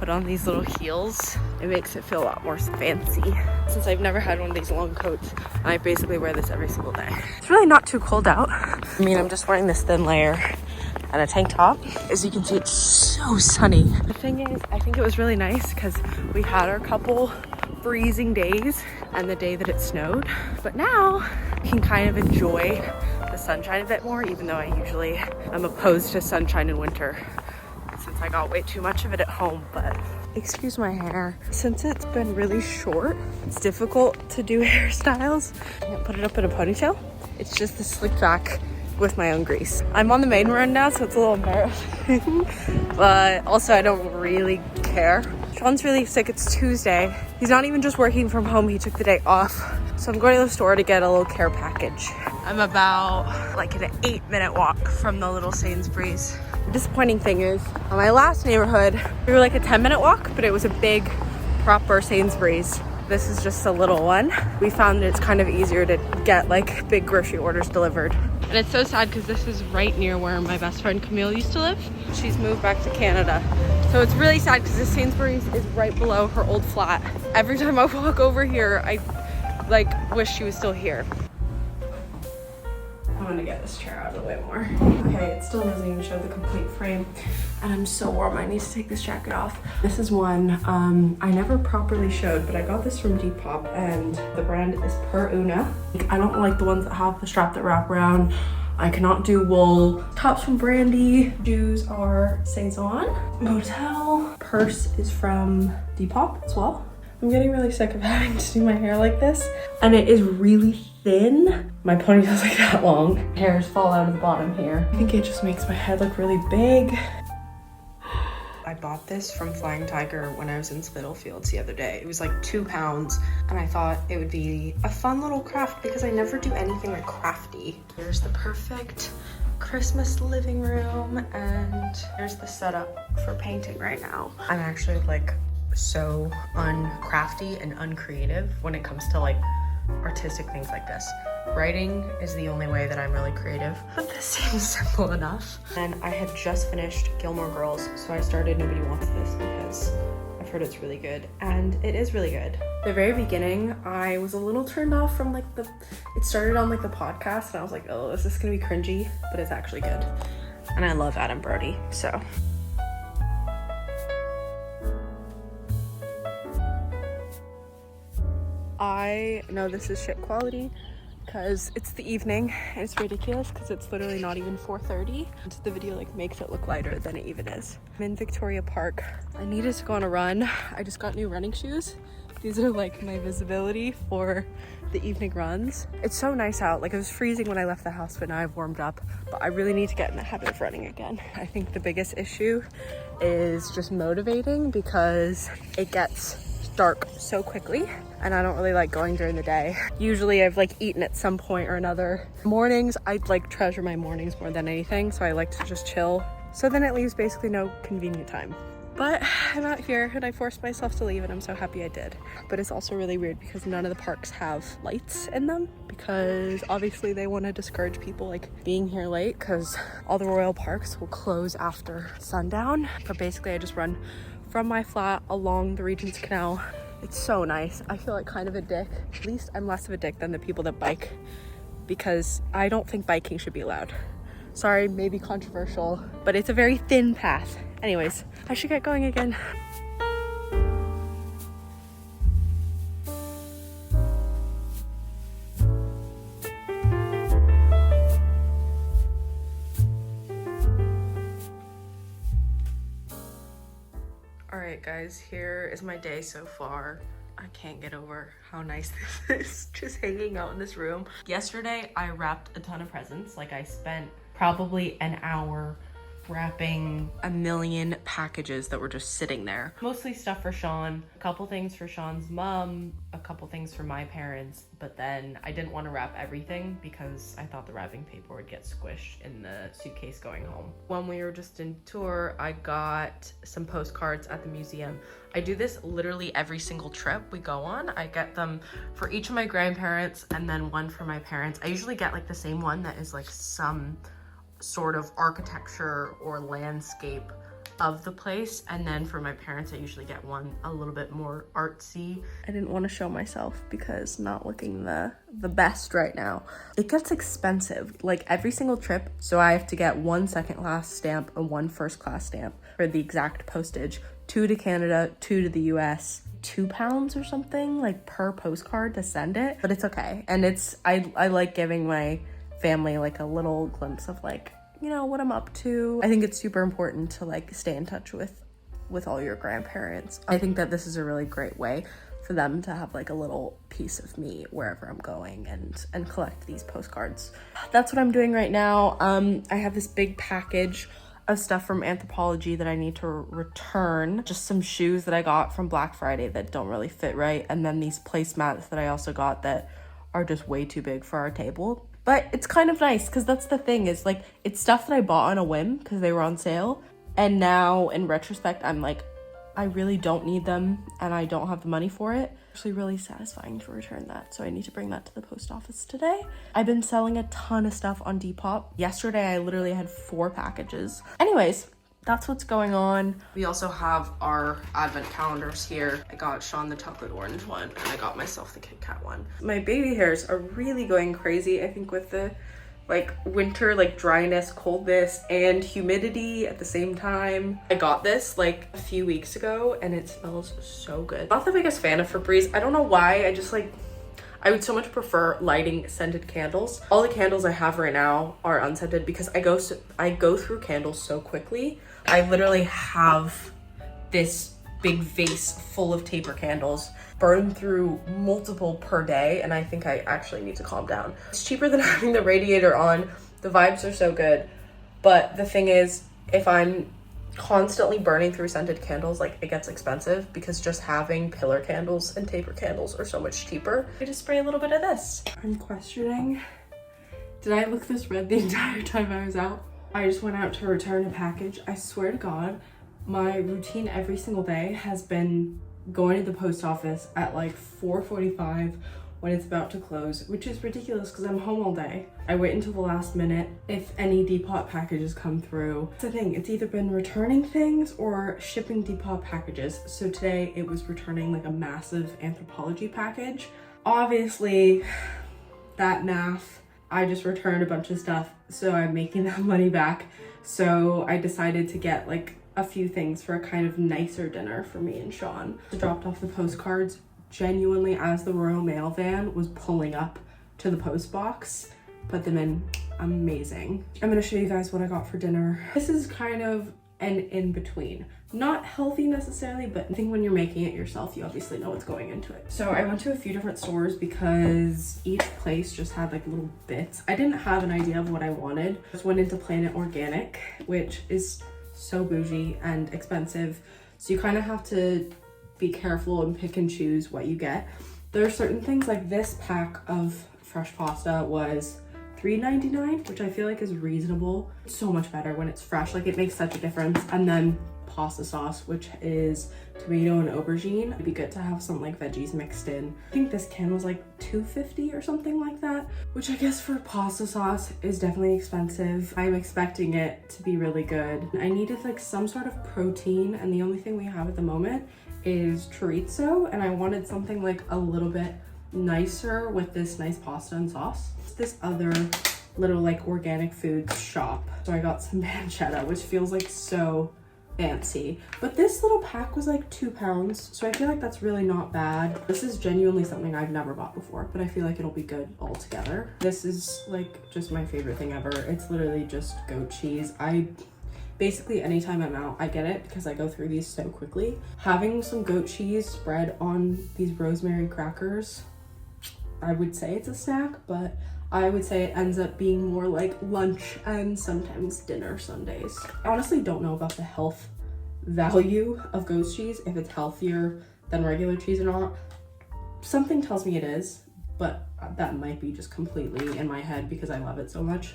put on these little heels. It makes it feel a lot more fancy. Since I've never had one of these long coats, I basically wear this every single day. It's really not too cold out. I mean, I'm just wearing this thin layer and a tank top. As you can see, it's so sunny. The thing is, I think it was really nice because we had our couple freezing days and the day that it snowed. But now I can kind of enjoy the sunshine a bit more, even though I usually am opposed to sunshine in winter since I got way too much of it at home. But excuse my hair. Since it's been really short, it's difficult to do hairstyles. I can't put it up in a ponytail. It's just the slick back with my own grease. I'm on the main run now, so it's a little embarrassing. But also I don't really care. Sean's really sick. It's Tuesday. He's not even just working from home, he took the day off. So I'm going to the store to get a little care package. I'm about like an 8-minute walk from the little Sainsbury's. The disappointing thing is, on my last neighborhood, we were like a 10-minute walk, but it was a big, proper Sainsbury's. This is just a little one. We found that it's kind of easier to get like big grocery orders delivered. And it's so sad because this is right near where my best friend Camille used to live. She's moved back to Canada. So it's really sad because the Sainsbury's is right below her old flat. Every time I walk over here, I like wish she was still here. I'm gonna get this chair out of the way more. Okay, it still doesn't even show the complete frame. And I'm so warm, I need to take this jacket off. This is one I never properly showed, but I got this from Depop and the brand is Per Una. I don't like the ones that have the strap that wrap around. I cannot do wool. Tops from Brandy. Shoes are Saison. Motel. Purse is from Depop as well. I'm getting really sick of having to do my hair like this. And it is really thin. My ponytail's like that long. Hairs fall out of the bottom here. I think it just makes my head look really big. I bought this from Flying Tiger when I was in Spitalfields the other day. It was like £2 and I thought it would be a fun little craft because I never do anything like crafty. Here's the perfect Christmas living room and here's the setup for painting right now. I'm actually like so uncrafty and uncreative when it comes to like artistic things like this. Writing is the only way that I'm really creative, but this seems simple enough. And I had just finished Gilmore Girls, so I started Nobody Wants This because I've heard it's really good, and it is really good. The very beginning, I was a little turned off from like it started on like the podcast, and I was like, oh, is this gonna be cringy? But it's actually good. And I love Adam Brody, so. I know this is shit quality because it's the evening and it's ridiculous because it's literally not even 4:30. The video like makes it look lighter than it even is. I'm in Victoria Park. I needed to go on a run. I just got new running shoes. These are like my visibility for the evening runs. It's so nice out. Like it was freezing when I left the house, but now I've warmed up. But I really need to get in the habit of running again. I think the biggest issue is just motivating because it gets dark so quickly and I don't really like going during the day. Usually I've like eaten at some point or another. Mornings, I like treasure my mornings more than anything, so I like to just chill. So then it leaves basically no convenient time. But I'm out here and I forced myself to leave and I'm so happy I did. But it's also really weird because none of the parks have lights in them because obviously they want to discourage people like being here late because all the royal parks will close after sundown. But basically I just run from my flat along the Regent's Canal. It's so nice. I feel like kind of a dick. At least I'm less of a dick than the people that bike because I don't think biking should be allowed. Sorry, maybe controversial, but it's a very thin path. Anyways, I should get going again. Alright guys, here is my day so far. I can't get over how nice this is, just hanging out in this room. Yesterday, I wrapped a ton of presents. Like I spent probably an hour wrapping a million packages that were just sitting there. Mostly stuff for Sean, a couple things for Sean's mom, a couple things for my parents, but then I didn't want to wrap everything because I thought the wrapping paper would get squished in the suitcase going home. When we were just in tour, I got some postcards at the museum. I do this literally every single trip we go on. I get them for each of my grandparents and then one for my parents. I usually get like the same one that is like some sort of architecture or landscape of the place. And then for my parents, I usually get one a little bit more artsy. I didn't want to show myself because not looking the best right now. It gets expensive, like every single trip. So I have to get 1 second class stamp and 1 first class stamp for the exact postage. 2 to Canada, 2 to the US. £2 or something like per postcard to send it, but it's okay. And I like giving my family like a little glimpse of like, you know, what I'm up to. I think it's super important to like stay in touch with all your grandparents. I think that this is a really great way for them to have like a little piece of me wherever I'm going and collect these postcards. That's what I'm doing right now. I have this big package of stuff from Anthropology that I need to return. Just some shoes that I got from Black Friday that don't really fit right. And then these placemats that I also got that are just way too big for our table. But it's kind of nice because that's the thing is like, it's stuff that I bought on a whim because they were on sale. And now in retrospect, I'm like, I really don't need them and I don't have the money for it. It's actually really satisfying to return that. So I need to bring that to the post office today. I've been selling a ton of stuff on Depop. Yesterday, I literally had 4 packages. Anyways, that's what's going on. We also have our advent calendars here. I got Sean the chocolate orange one and I got myself the Kit Kat one. My baby hairs are really going crazy, I think, with the like winter, like dryness, coldness, and humidity at the same time. I got this like a few weeks ago and it smells so good. Not the biggest fan of Febreze. I don't know why. I would so much prefer lighting scented candles. All the candles I have right now are unscented because I go through candles so quickly. I literally have this big vase full of taper candles, burn through multiple per day, and I think I actually need to calm down. It's cheaper than having the radiator on. The vibes are so good, but the thing is, if I'm constantly burning through scented candles, like it gets expensive because just having pillar candles and taper candles are so much cheaper. I just spray a little bit of this. I'm questioning, did I look this red the entire time I was out? I just went out to return a package. I swear to God, my routine every single day has been going to the post office at like 4:45 when it's about to close, which is ridiculous because I'm home all day. I wait until the last minute if any Depop packages come through. That's the thing, it's either been returning things or shipping Depop packages. So today it was returning like a massive Anthropology package. Obviously, that math, I just returned a bunch of stuff, so I'm making that money back. So I decided to get like a few things for a kind of nicer dinner for me and Sean. I dropped off the postcards genuinely as the Royal Mail van was pulling up to the post box. Put them in, amazing. I'm gonna show you guys what I got for dinner. This is kind of an in-between. Not healthy necessarily, but I think when you're making it yourself, you obviously know what's going into it. So I went to a few different stores because each place just had like little bits. I didn't have an idea of what I wanted. Just went into Planet Organic, which is so bougie and expensive, so you kind of have to be careful and pick and choose what you get. There are certain things like this pack of fresh pasta was $3.99, which I feel like is reasonable. It's so much better when it's fresh, like it makes such a difference. And then pasta sauce, which is tomato and aubergine. It'd be good to have some like veggies mixed in. I think this can was like $2.50 or something like that, which I guess for pasta sauce is definitely expensive. I'm expecting it to be really good. I needed like some sort of protein, and the only thing we have at the moment is chorizo, and I wanted something like a little bit nicer with this nice pasta and sauce. It's this other little like organic foods shop. So I got some pancetta, which feels like so fancy, but this little pack was like £2, so I feel like that's really not bad. This is genuinely something I've never bought before, but I feel like it'll be good all together. This is like just my favorite thing ever. It's literally just goat cheese. I basically anytime I'm out, I get it because I go through these so quickly. Having some goat cheese spread on these rosemary crackers, I would say it's a snack, but I would say it ends up being more like lunch and sometimes dinner some days. I honestly don't know about the health value of goat cheese, if it's healthier than regular cheese or not. Something tells me it is, but that might be just completely in my head because I love it so much.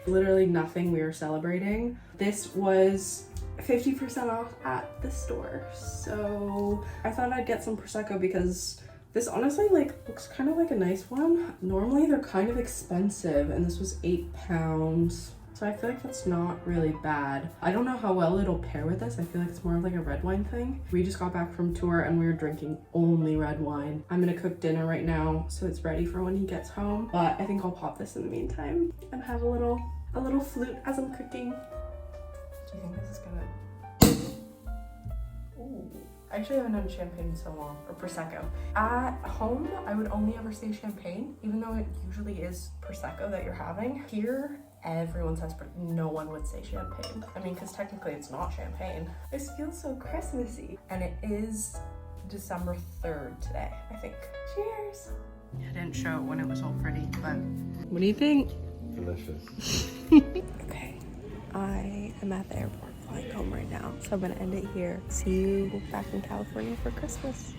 Literally nothing we are celebrating. This was 50% off at the store, so I thought I'd get some Prosecco because this honestly like looks kind of like a nice one. Normally they're kind of expensive, and this was £8. So I feel like that's not really bad. I don't know how well it'll pair with this. I feel like it's more of like a red wine thing. We just got back from tour and we were drinking only red wine. I'm gonna cook dinner right now so it's ready for when he gets home. But I think I'll pop this in the meantime and have a little flute as I'm cooking. Do you think this is gonna... Ooh. I actually haven't done champagne in so long, or Prosecco. At home, I would only ever say champagne, even though it usually is Prosecco that you're having. Here, everyone says, no one would say champagne. I mean, because technically it's not champagne. This feels so Christmassy. And it is December 3rd today, I think. Cheers. I didn't show it when it was all pretty, but what do you think? Delicious. Okay, I am at the airport flying home right now, so I'm gonna end it here. See you back in California for Christmas.